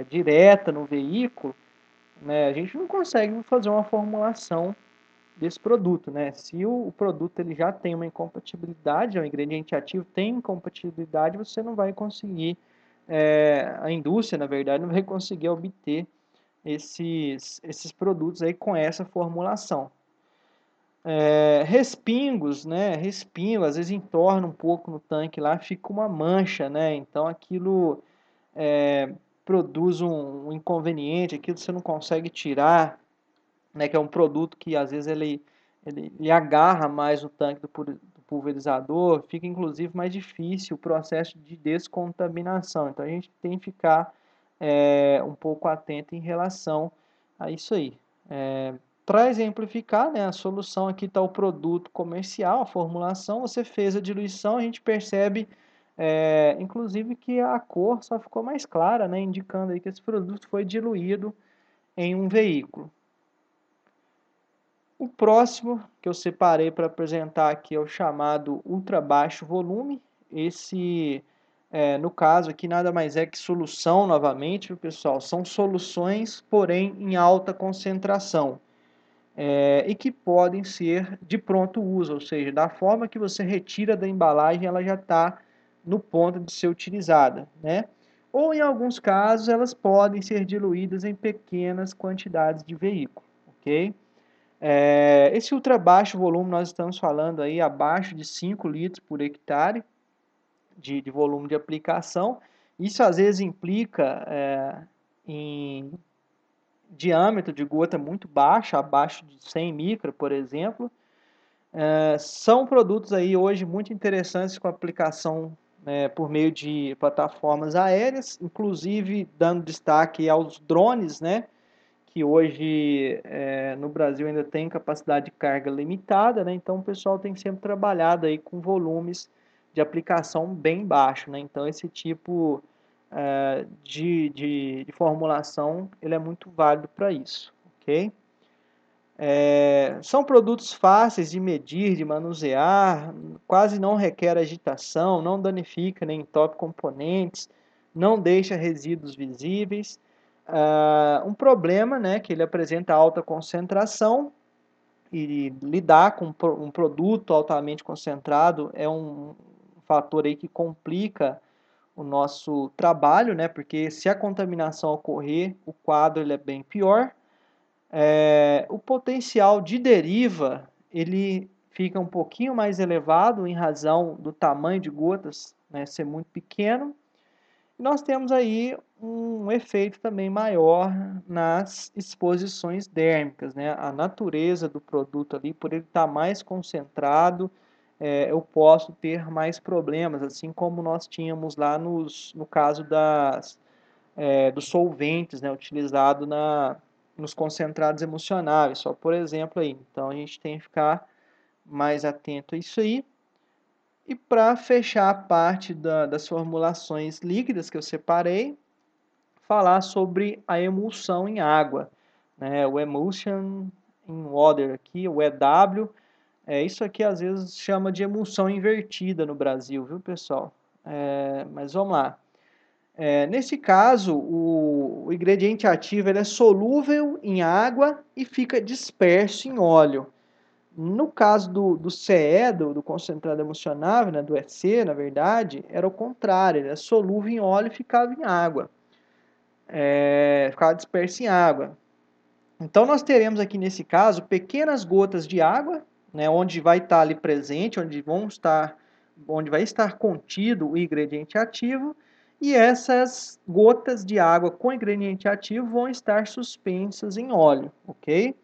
direta no veículo, né, a gente não consegue fazer uma formulação desse produto, né? Se o produto ele já tem uma incompatibilidade, o ingrediente ativo tem incompatibilidade, você não vai conseguir, a indústria, na verdade, não vai conseguir obter esses produtos aí com essa formulação. Respingos, né? Respingo, às vezes entorna um pouco no tanque lá, fica uma mancha, né? Então aquilo produz um inconveniente, aquilo você não consegue tirar, né, que é um produto que às vezes ele agarra mais o tanque do pulverizador, fica inclusive mais difícil o processo de descontaminação. Então a gente tem que ficar um pouco atento em relação a isso aí. Para exemplificar, né, a solução aqui está o produto comercial, a formulação, você fez a diluição, a gente percebe inclusive que a cor só ficou mais clara, né, indicando aí que esse produto foi diluído em um veículo. O próximo que eu separei para apresentar aqui é o chamado ultra baixo volume. Esse, no caso aqui, nada mais é que solução novamente, viu, pessoal? São soluções, porém em alta concentração. E que podem ser de pronto uso, ou seja, da forma que você retira da embalagem, ela já está no ponto de ser utilizada, né? Ou em alguns casos, elas podem ser diluídas em pequenas quantidades de veículo, ok? Esse ultra baixo volume, nós estamos falando aí abaixo de 5 litros por hectare de volume de aplicação. Isso às vezes implica em diâmetro de gota muito baixo, abaixo de 100 micra, por exemplo. São produtos aí hoje muito interessantes com aplicação por meio de plataformas aéreas, inclusive dando destaque aos drones, né? Que hoje no Brasil ainda tem capacidade de carga limitada, né? Então o pessoal tem sempre trabalhado aí com volumes de aplicação bem baixo, né? Então esse tipo de formulação ele é muito válido para isso, ok? São produtos fáceis de medir, de manusear, quase não requer agitação, não danifica nem entope componentes, não deixa resíduos visíveis. Um problema, né, que ele apresenta alta concentração e lidar com um produto altamente concentrado é um fator aí que complica o nosso trabalho, né, porque se a contaminação ocorrer, o quadro ele é bem pior. O potencial de deriva ele fica um pouquinho mais elevado em razão do tamanho de gotas, né, ser muito pequeno. Nós temos aí um efeito também maior nas exposições dérmicas, né? A natureza do produto ali, por ele estar mais concentrado, eu posso ter mais problemas, assim como nós tínhamos lá no caso dos solventes, né? Utilizado nos concentrados emocionáveis, só por exemplo aí. Então a gente tem que ficar mais atento a isso aí. E para fechar a parte das formulações líquidas que eu separei, falar sobre a emulsão em água, né? O Emulsion in Water aqui, o EW. Isso aqui às vezes chama de emulsão invertida no Brasil, viu, pessoal? Mas vamos lá. Nesse caso, o ingrediente ativo ele é solúvel em água e fica disperso em óleo. No caso do CE, do concentrado emulsionável, né, do EC, na verdade, era o contrário, ele é solúvel em óleo e ficava em água, ficava disperso em água. Então, nós teremos aqui nesse caso pequenas gotas de água, né, onde vai estar ali presente, onde vai estar contido o ingrediente ativo, e essas gotas de água com ingrediente ativo vão estar suspensas em óleo, ok?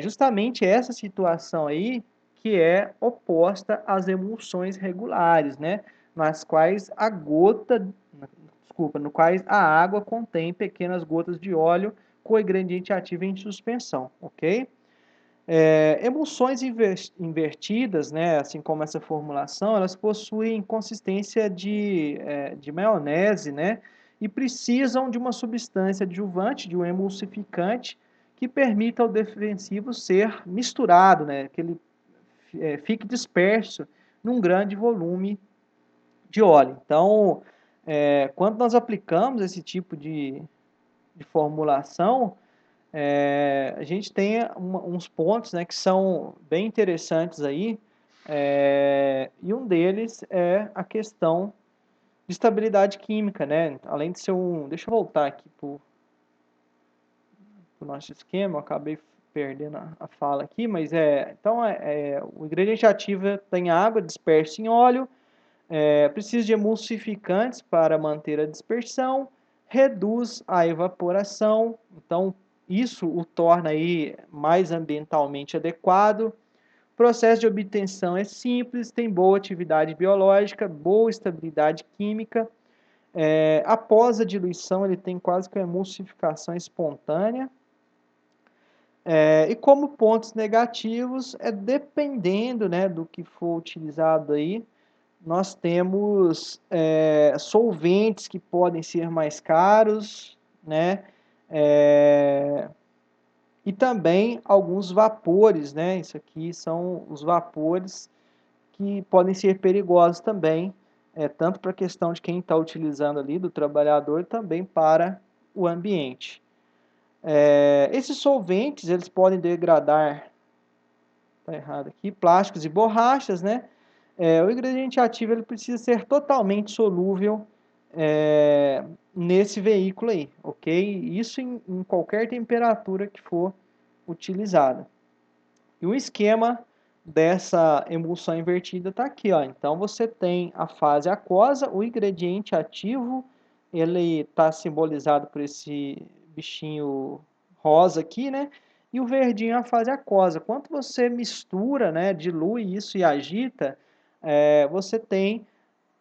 Justamente essa situação aí que é oposta às emulsões regulares, né? Nas quais no quais a água contém pequenas gotas de óleo com ingrediente ativo em suspensão, ok? Emulsões invertidas, né, assim como essa formulação, elas possuem consistência de maionese, né, e precisam de uma substância adjuvante, de um emulsificante, que permita ao defensivo ser misturado, né, que ele fique disperso num grande volume de óleo. Então, quando nós aplicamos esse tipo de formulação, a gente tem uns pontos, né, que são bem interessantes aí, e um deles é a questão de estabilidade química, né? Além de ser Deixa eu voltar aqui para o nosso esquema, eu acabei perdendo a fala aqui, mas então o ingrediente ativo tem água dispersa em óleo, precisa de emulsificantes para manter a dispersão, reduz a evaporação, então isso o torna aí mais ambientalmente adequado. O processo de obtenção é simples, tem boa atividade biológica, boa estabilidade química. Após a diluição, ele tem quase que uma emulsificação espontânea. E como pontos negativos, dependendo, né, do que for utilizado aí, nós temos solventes que podem ser mais caros, né? E também alguns vapores, né? Isso aqui são os vapores que podem ser perigosos também, tanto para a questão de quem está utilizando ali, do trabalhador, também para o ambiente. Esses solventes, eles podem degradar, tá errado aqui, plásticos e borrachas, né? O ingrediente ativo ele precisa ser totalmente solúvel nesse veículo aí, ok? Isso em qualquer temperatura que for utilizada. E o esquema dessa emulsão invertida está aqui, ó. Então você tem a fase aquosa, o ingrediente ativo, ele está simbolizado por esse bichinho rosa aqui, né? E o verdinho é a fase aquosa. Quando você mistura, né, dilui isso e agita, você tem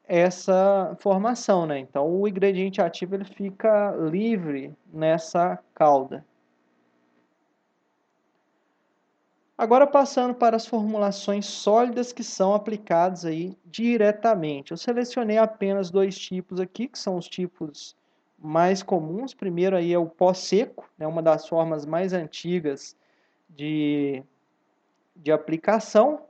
essa formação, né? Então o ingrediente ativo ele fica livre nessa calda. Agora passando para as formulações sólidas que são aplicadas aí diretamente. Eu selecionei apenas dois tipos aqui, que são os tipos mais comuns. Primeiro aí é o pó seco, né, uma das formas mais antigas de aplicação.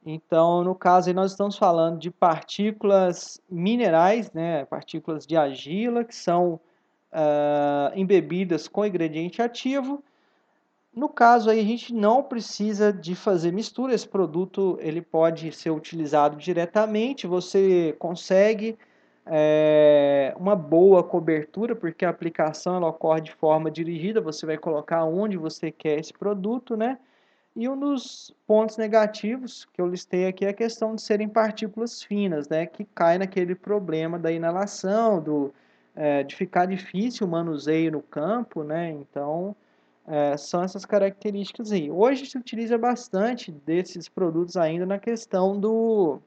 Então, no caso aí nós estamos falando de partículas minerais, né, partículas de argila, que são embebidas com ingrediente ativo. No caso aí a gente não precisa de fazer mistura, esse produto ele pode ser utilizado diretamente, você consegue uma boa cobertura, porque a aplicação ela ocorre de forma dirigida, você vai colocar onde você quer esse produto, né? E um dos pontos negativos que eu listei aqui é a questão de serem partículas finas, né? Que cai naquele problema da inalação, de ficar difícil o manuseio no campo, né? Então, são essas características aí. Hoje se utiliza bastante desses produtos ainda na questão do...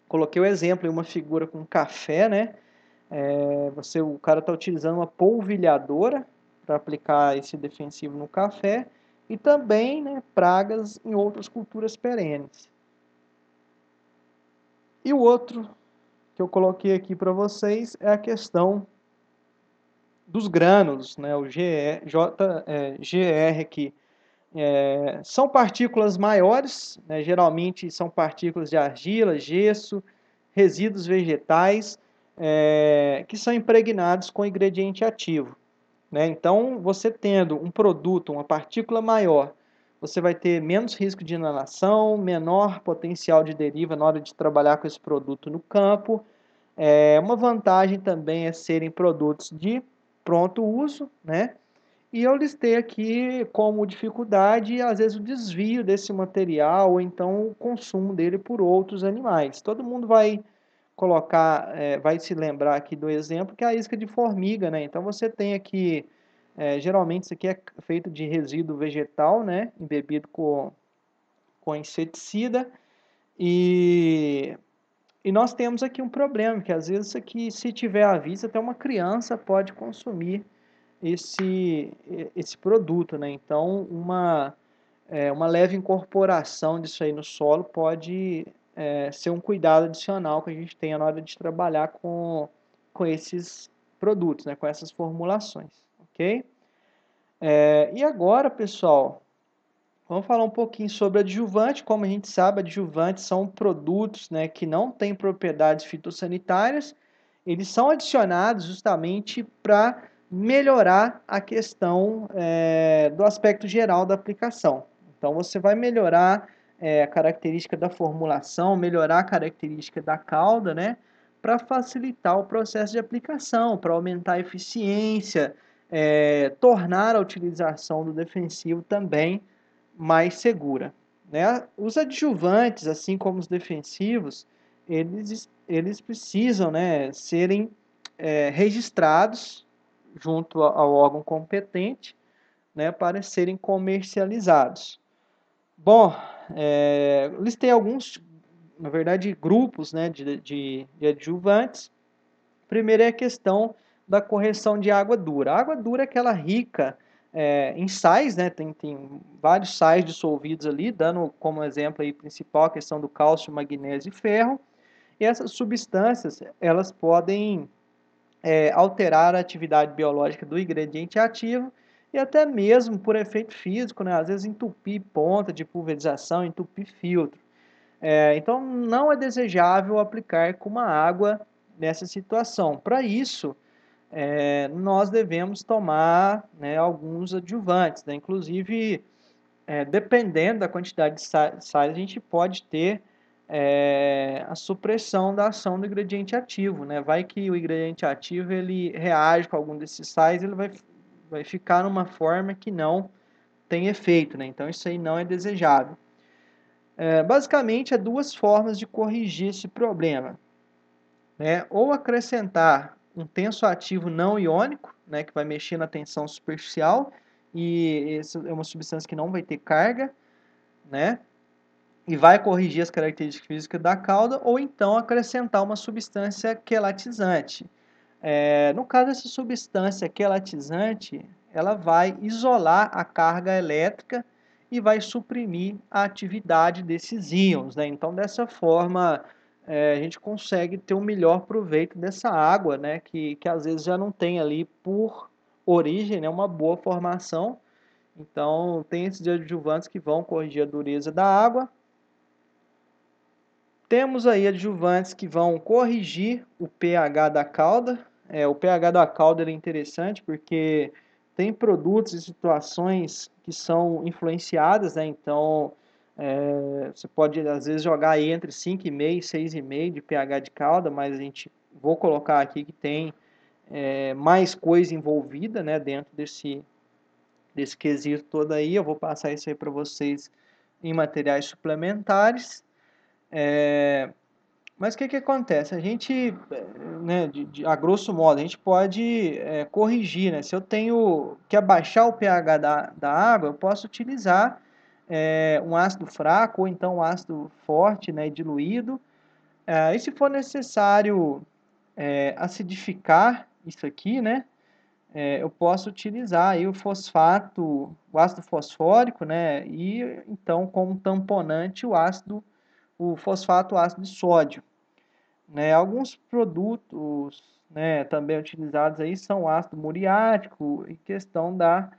Coloquei o exemplo em uma figura com café, né? O cara está utilizando uma polvilhadora para aplicar esse defensivo no café e também, né, pragas em outras culturas perenes. E o outro que eu coloquei aqui para vocês é a questão dos grânulos, né, o GR aqui. São partículas maiores, né, geralmente são partículas de argila, gesso, resíduos vegetais, que são impregnados com ingrediente ativo. Né? Então, você tendo um produto, uma partícula maior, você vai ter menos risco de inalação, menor potencial de deriva na hora de trabalhar com esse produto no campo. Uma vantagem também é serem produtos de pronto uso, né? E eu listei aqui como dificuldade, às vezes, o desvio desse material, ou então o consumo dele por outros animais. Todo mundo vai colocar, vai se lembrar aqui do exemplo, que é a isca de formiga, né? Então, você tem aqui, geralmente isso aqui é feito de resíduo vegetal, né? Embebido com inseticida, e, e nós temos aqui um problema, que às vezes isso aqui, se tiver à vista, até uma criança pode consumir esse produto, né? Então, uma leve incorporação disso aí no solo pode ser um cuidado adicional que a gente tenha na hora de trabalhar com esses produtos, né? Com essas formulações, ok? E agora, pessoal, vamos falar um pouquinho sobre adjuvante. Como a gente sabe, adjuvantes são produtos, né, que não têm propriedades fitossanitárias. Eles são adicionados justamente para melhorar a questão do aspecto geral da aplicação. Então, você vai melhorar a característica da formulação, melhorar a característica da cauda, né, para facilitar o processo de aplicação, para aumentar a eficiência, tornar a utilização do defensivo também mais segura. Né? Os adjuvantes, assim como os defensivos, eles precisam, né, serem registrados junto ao órgão competente, né, para serem comercializados. Bom, listei alguns, na verdade, grupos, né, de adjuvantes. Primeiro é a questão da correção de água dura. A água dura é aquela rica em sais, né? Tem vários sais dissolvidos ali, dando como exemplo aí principal a questão do cálcio, magnésio e ferro. E essas substâncias, elas podem alterar a atividade biológica do ingrediente ativo e até mesmo por efeito físico, né? Às vezes entupir ponta de pulverização, entupir filtro. Então, não é desejável aplicar com uma água nessa situação. Para isso, nós devemos tomar, né, alguns adjuvantes, né? Inclusive, dependendo da quantidade de sais, a gente pode ter a supressão da ação do ingrediente ativo, né? Vai que o ingrediente ativo ele reage com algum desses sais, ele vai ficar numa forma que não tem efeito, né? Então, isso aí não é desejável. Basicamente, há duas formas de corrigir esse problema, né? Ou acrescentar um tenso ativo não iônico, né, que vai mexer na tensão superficial, e essa é uma substância que não vai ter carga, né, e vai corrigir as características físicas da cauda, ou então acrescentar uma substância quelatizante. No caso dessa substância quelatizante, ela vai isolar a carga elétrica e vai suprimir a atividade desses íons, né? Então, dessa forma, a gente consegue ter um melhor proveito dessa água, né? Que às vezes já não tem ali por origem, né, uma boa formação. Então, tem esses adjuvantes que vão corrigir a dureza da água. Temos aí adjuvantes que vão corrigir o pH da cauda. O pH da cauda é interessante porque tem produtos e situações que são influenciadas, né? Então, você pode às vezes jogar aí entre 5,5 e 6,5 de pH de cauda, mas vou colocar aqui que tem mais coisa envolvida, né, dentro desse quesito todo aí. Eu vou passar isso aí para vocês em materiais suplementares. Mas o que acontece? A gente, né, a grosso modo, a gente pode corrigir, né? Se eu tenho que abaixar o pH da água, eu posso utilizar um ácido fraco ou então um ácido forte, né, diluído. E se for necessário acidificar isso aqui, né? eu posso utilizar aí o fosfato, o ácido fosfórico, né? E então como tamponante o fosfato ácido de sódio, né? Alguns produtos, né, também utilizados aí são o ácido muriático e questão da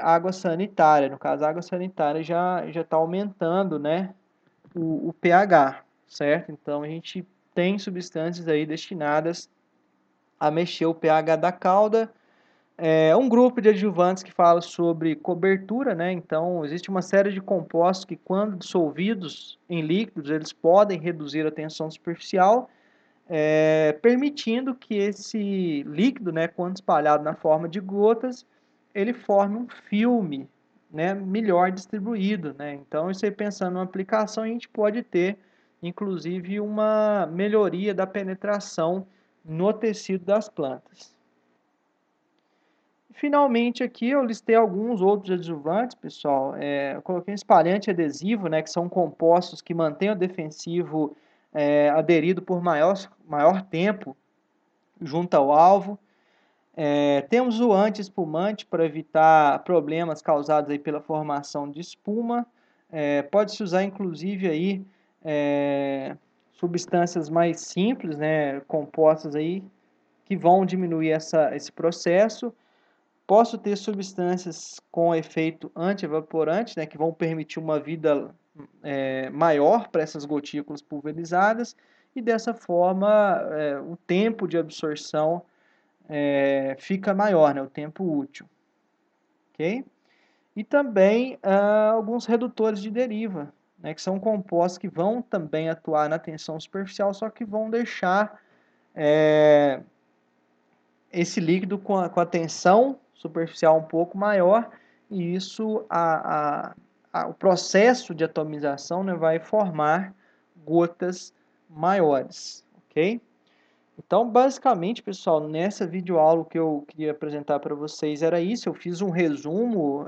água sanitária. No caso, a água sanitária já está aumentando, né, o pH, certo? Então a gente tem substâncias aí destinadas a mexer o pH da cauda. Um grupo de adjuvantes que fala sobre cobertura, né? Então, existe uma série de compostos que, quando dissolvidos em líquidos, eles podem reduzir a tensão superficial, permitindo que esse líquido, né, quando espalhado na forma de gotas, ele forme um filme, né, melhor distribuído, né? Então, isso aí pensando na aplicação, a gente pode ter, inclusive, uma melhoria da penetração no tecido das plantas. Finalmente aqui eu listei alguns outros adjuvantes, pessoal. Eu coloquei um espalhante adesivo, né, que são compostos que mantêm o defensivo aderido por maior tempo junto ao alvo. Temos o anti-espumante para evitar problemas causados aí pela formação de espuma. Pode-se usar inclusive aí substâncias mais simples, né, compostas aí que vão diminuir esse processo. Posso ter substâncias com efeito antievaporante, né, que vão permitir uma vida maior para essas gotículas pulverizadas e dessa forma o tempo de absorção fica maior, né, o tempo útil. Ok? E também alguns redutores de deriva, né, que são compostos que vão também atuar na tensão superficial, só que vão deixar esse líquido com a tensão superficial um pouco maior, e isso, o processo de atomização, né, vai formar gotas maiores, ok? Então, basicamente, pessoal, nessa videoaula que eu queria apresentar para vocês era isso. Eu fiz um resumo,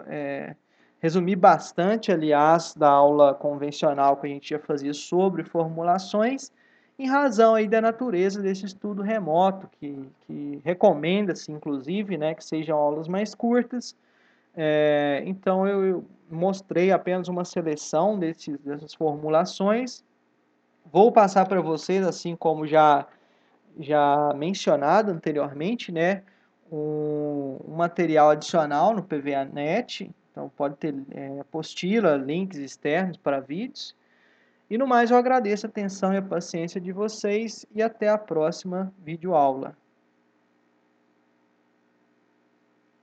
resumi bastante, aliás, da aula convencional que a gente ia fazer sobre formulações, em razão aí da natureza desse estudo remoto, que recomenda-se, inclusive, né, que sejam aulas mais curtas. Então, eu mostrei apenas uma seleção dessas formulações. Vou passar para vocês, assim como já mencionado anteriormente, né, um material adicional no PVA-NET, então pode ter apostila, links externos para vídeos. E no mais, eu agradeço a atenção e a paciência de vocês e até a próxima videoaula.